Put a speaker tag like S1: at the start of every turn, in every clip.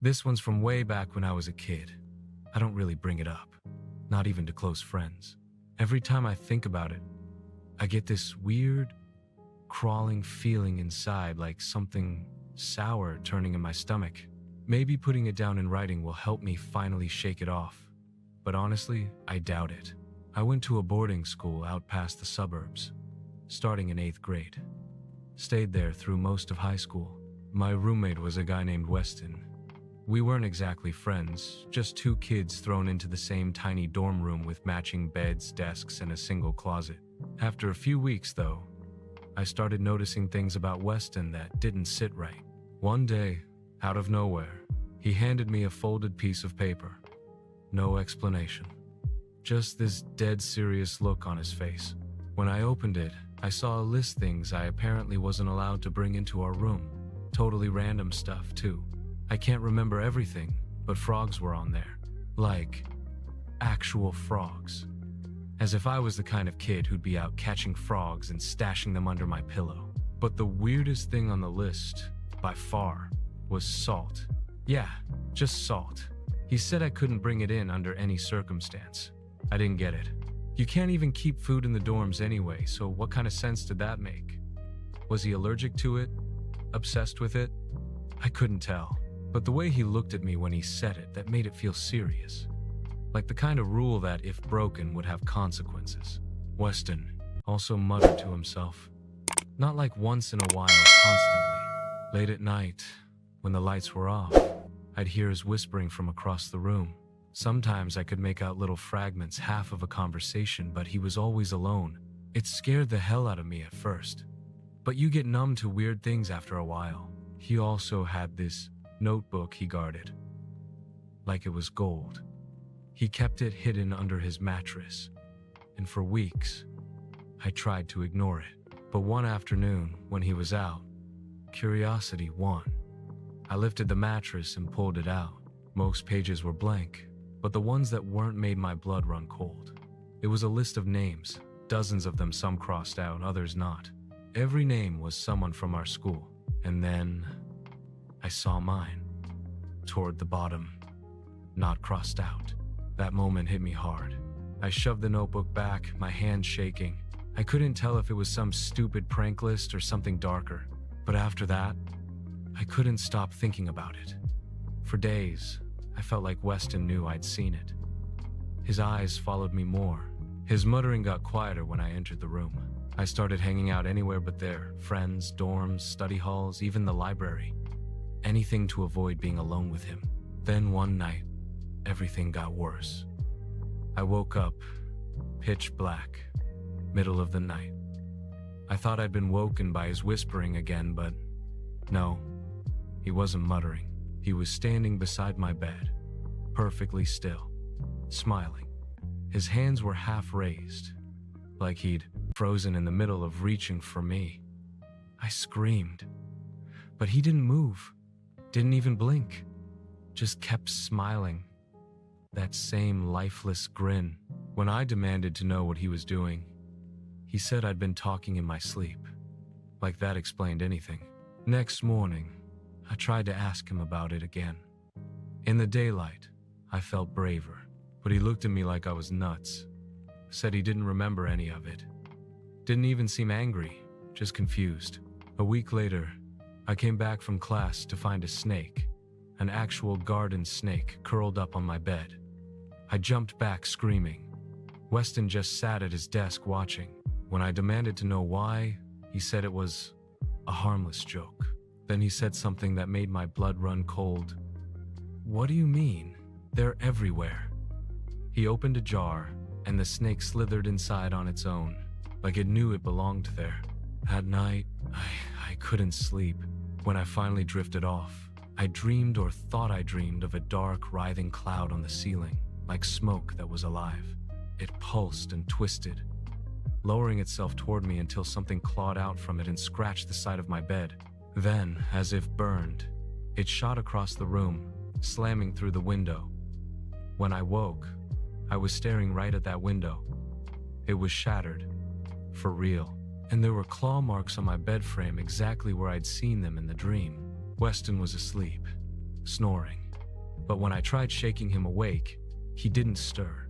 S1: This one's from way back when I was a kid. I don't really bring it up, not even to close friends. Every time I think about it, I get this weird, crawling feeling inside, like something sour turning in my stomach. Maybe putting it down in writing will help me finally shake it off. But honestly, I doubt it. I went to a boarding school out past the suburbs, starting in 8th grade. Stayed there through most of high school. My roommate was a guy named Weston. We weren't exactly friends, just two kids thrown into the same tiny dorm room with matching beds, desks, and a single closet. After a few weeks, though, I started noticing things about Weston that didn't sit right. One day, out of nowhere, he handed me a folded piece of paper. No explanation. Just this dead serious look on his face. When I opened it, I saw a list of things I apparently wasn't allowed to bring into our room. Totally random stuff, too. I can't remember everything, but frogs were on there. Like, actual frogs. As if I was the kind of kid who'd be out catching frogs and stashing them under my pillow. But the weirdest thing on the list, by far, was salt. Yeah, just salt. He said I couldn't bring it in under any circumstance. I didn't get it. You can't even keep food in the dorms anyway, so what kind of sense did that make? Was he allergic to it? Obsessed with it? I couldn't tell. But the way he looked at me when he said it, that made it feel serious. Like the kind of rule that, if broken, would have consequences. Weston also muttered to himself. Not like once in a while, constantly. Late at night, when the lights were off, I'd hear his whispering from across the room. Sometimes I could make out little fragments, half of a conversation, but he was always alone. It scared the hell out of me at first. But you get numb to weird things after a while. He also had this notebook he guarded, like it was gold. He kept it hidden under his mattress, and for weeks, I tried to ignore it. But one afternoon, when he was out, curiosity won. I lifted the mattress and pulled it out. Most pages were blank, but the ones that weren't made my blood run cold. It was a list of names, dozens of them, some crossed out, others not. Every name was someone from our school. And then I saw mine, toward the bottom, not crossed out. That moment hit me hard. I shoved the notebook back, my hand shaking. I couldn't tell if it was some stupid prank list or something darker. But after that, I couldn't stop thinking about it. For days, I felt like Weston knew I'd seen it. His eyes followed me more. His muttering got quieter when I entered the room. I started hanging out anywhere but there. Friends, dorms, study halls, even the library. Anything to avoid being alone with him. Then one night, everything got worse. I woke up, pitch black, middle of the night. I thought I'd been woken by his whispering again, but no, he wasn't muttering. He was standing beside my bed, perfectly still, smiling. His hands were half raised, like he'd frozen in the middle of reaching for me. I screamed, but he didn't move, didn't even blink, just kept smiling. That same lifeless grin. When I demanded to know what he was doing, he said I'd been talking in my sleep. Like that explained anything. Next morning, I tried to ask him about it again. In the daylight, I felt braver, but he looked at me like I was nuts. Said he didn't remember any of it. Didn't even seem angry, just confused. A week later, I came back from class to find a snake, an actual garden snake, curled up on my bed. I jumped back screaming. Weston just sat at his desk watching. When I demanded to know why, he said it was a harmless joke. Then he said something that made my blood run cold. What do you mean? They're everywhere. He opened a jar, and the snake slithered inside on its own, like it knew it belonged there. At night, I couldn't sleep. When I finally drifted off, I dreamed or thought I dreamed of a dark, writhing cloud on the ceiling, like smoke that was alive. It pulsed and twisted, lowering itself toward me until something clawed out from it and scratched the side of my bed. Then, as if burned, it shot across the room, slamming through the window. When I woke, I was staring right at that window. It was shattered, for real, and there were claw marks on my bed frame exactly where I'd seen them in the dream. Weston was asleep, snoring. But when I tried shaking him awake, he didn't stir.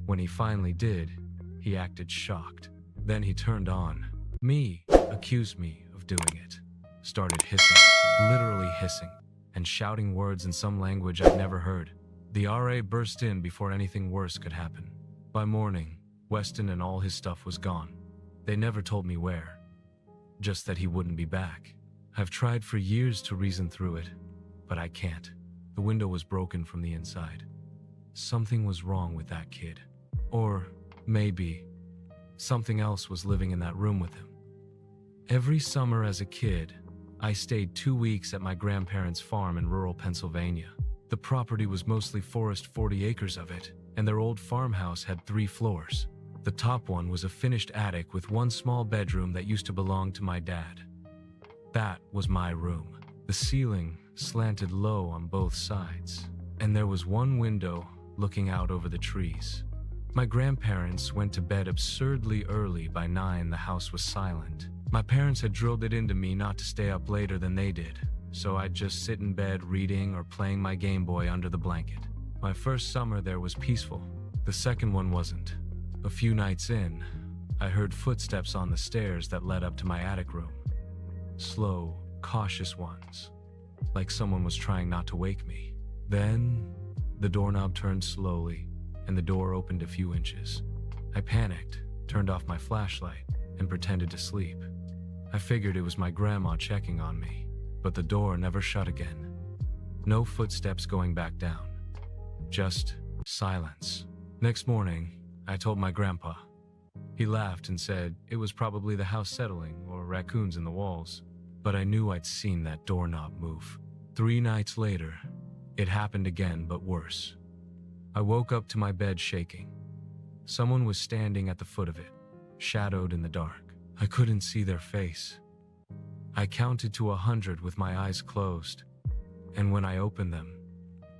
S1: When he finally did, he acted shocked. Then he turned on me, accused me of doing it, started hissing, literally hissing, and shouting words in some language I'd never heard. The RA burst in before anything worse could happen. By morning, Weston and all his stuff was gone. They never told me where, just that he wouldn't be back. I've tried for years to reason through it, but I can't. The window was broken from the inside. Something was wrong with that kid. Or maybe something else was living in that room with him. Every summer as a kid, I stayed 2 weeks at my grandparents' farm in rural Pennsylvania. The property was mostly forest, 40 acres of it, and their old farmhouse had 3 floors. The top one was a finished attic with one small bedroom that used to belong to my dad. That was my room. The ceiling slanted low on both sides, and there was one window looking out over the trees. My grandparents went to bed absurdly early. By 9, the house was silent. My parents had drilled it into me not to stay up later than they did, so I'd just sit in bed reading or playing my Game Boy under the blanket. My first summer there was peaceful. The second one wasn't. A few nights in, I heard footsteps on the stairs that led up to my attic room. Slow, cautious ones, like someone was trying not to wake me. Then, the doorknob turned slowly, and the door opened a few inches. I panicked, turned off my flashlight, and pretended to sleep. I figured it was my grandma checking on me, but the door never shut again. No footsteps going back down. Just silence. Next morning, I told my grandpa. He laughed and said it was probably the house settling or raccoons in the walls, but I knew I'd seen that doorknob move. 3 nights later, it happened again, but worse. I woke up to my bed shaking. Someone was standing at the foot of it, shadowed in the dark. I couldn't see their face. I counted to 100 with my eyes closed, and when I opened them,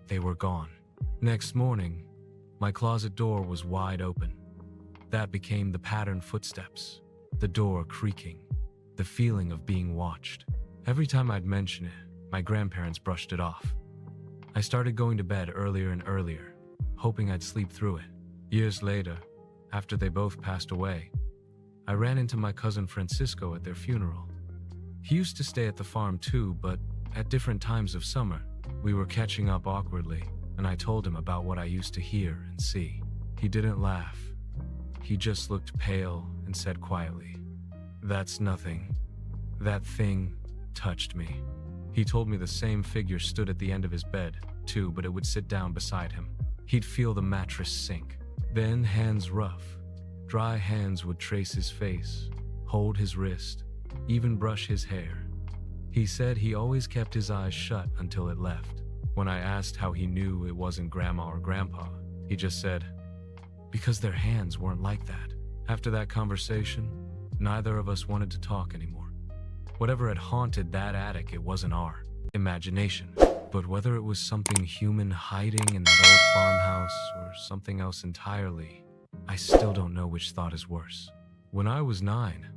S1: they were gone. Next morning, my closet door was wide open. That became the patterned footsteps, the door creaking, the feeling of being watched. Every time I'd mention it, my grandparents brushed it off. I started going to bed earlier and earlier, hoping I'd sleep through it. Years later, after they both passed away, I ran into my cousin Francisco at their funeral. He used to stay at the farm too, but at different times of summer, we were catching up awkwardly, and I told him about what I used to hear and see. He didn't laugh. He just looked pale and said quietly, "That's nothing. That thing touched me." He told me the same figure stood at the end of his bed, too, but it would sit down beside him. He'd feel the mattress sink. Then hands rough, dry hands would trace his face, hold his wrist, even brush his hair. He said he always kept his eyes shut until it left. When I asked how he knew it wasn't Grandma or Grandpa, he just said, "Because their hands weren't like that." After that conversation, neither of us wanted to talk anymore. Whatever had haunted that attic, it wasn't our imagination. But whether it was something human hiding in that old farmhouse or something else entirely, I still don't know which thought is worse. When I was 9,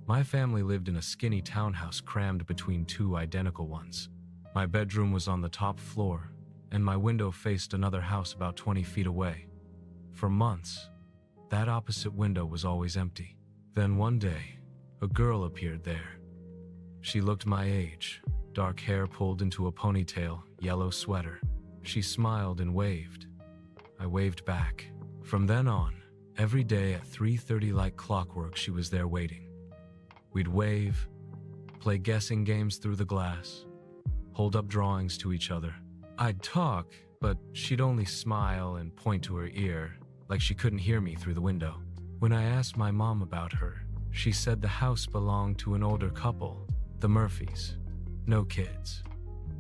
S1: my family lived in a skinny townhouse crammed between 2 identical ones. My bedroom was on the top floor, and my window faced another house about 20 feet away. For months, that opposite window was always empty. Then one day, a girl appeared there. She looked my age, dark hair pulled into a ponytail, yellow sweater. She smiled and waved. I waved back. From then on, every day at 3:30 like clockwork, she was there waiting. We'd wave, play guessing games through the glass, hold up drawings to each other. I'd talk, but she'd only smile and point to her ear, like she couldn't hear me through the window. When I asked my mom about her, she said the house belonged to an older couple, the Murphys. No kids.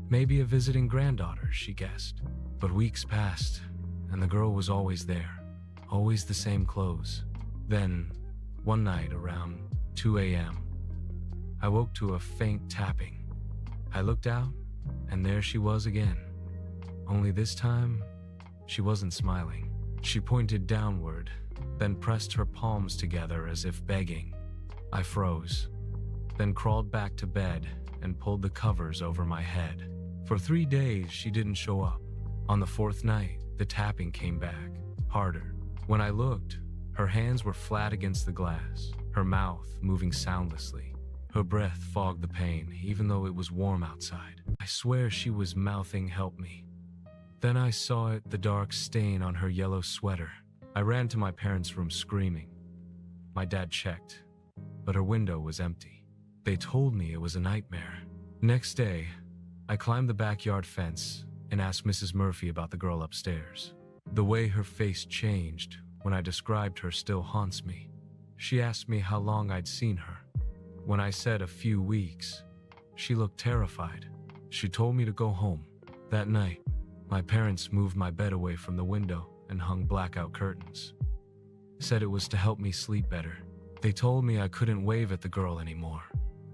S1: Maybe a visiting granddaughter, she guessed. But weeks passed, and the girl was always there, always the same clothes. Then, one night around 2 a.m., I woke to a faint tapping. I looked out, and there she was again. Only this time, she wasn't smiling. She pointed downward, then pressed her palms together as if begging. I froze, then crawled back to bed and pulled the covers over my head. For 3 days, she didn't show up. On the fourth night, the tapping came back, harder. When I looked, her hands were flat against the glass, her mouth moving soundlessly. Her breath fogged the pain, even though it was warm outside. I swear she was mouthing, "Help me." Then I saw it, the dark stain on her yellow sweater. I ran to my parents' room screaming. My dad checked, but her window was empty. They told me it was a nightmare. Next day, I climbed the backyard fence and asked Mrs. Murphy about the girl upstairs. The way her face changed when I described her still haunts me. She asked me how long I'd seen her. When I said a few weeks, she looked terrified. She told me to go home. That night, my parents moved my bed away from the window and hung blackout curtains. Said it was to help me sleep better. They told me I couldn't wave at the girl anymore,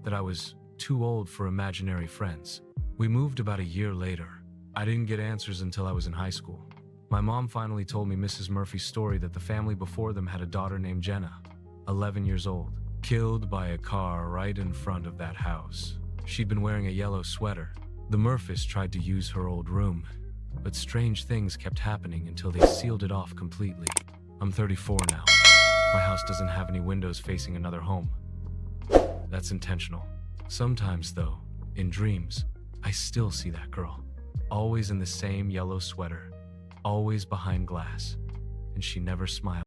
S1: that I was too old for imaginary friends. We moved about a year later. I didn't get answers until I was in high school. My mom finally told me Mrs. Murphy's story that the family before them had a daughter named Jenna, 11 years old, killed by a car right in front of that house. She'd been wearing a yellow sweater. The Murphys tried to use her old room, but strange things kept happening until they sealed it off completely. I'm 34 now. My house doesn't have any windows facing another home. That's intentional. Sometimes, though, in dreams, I still see that girl. Always in the same yellow sweater, always behind glass, and she never smiles.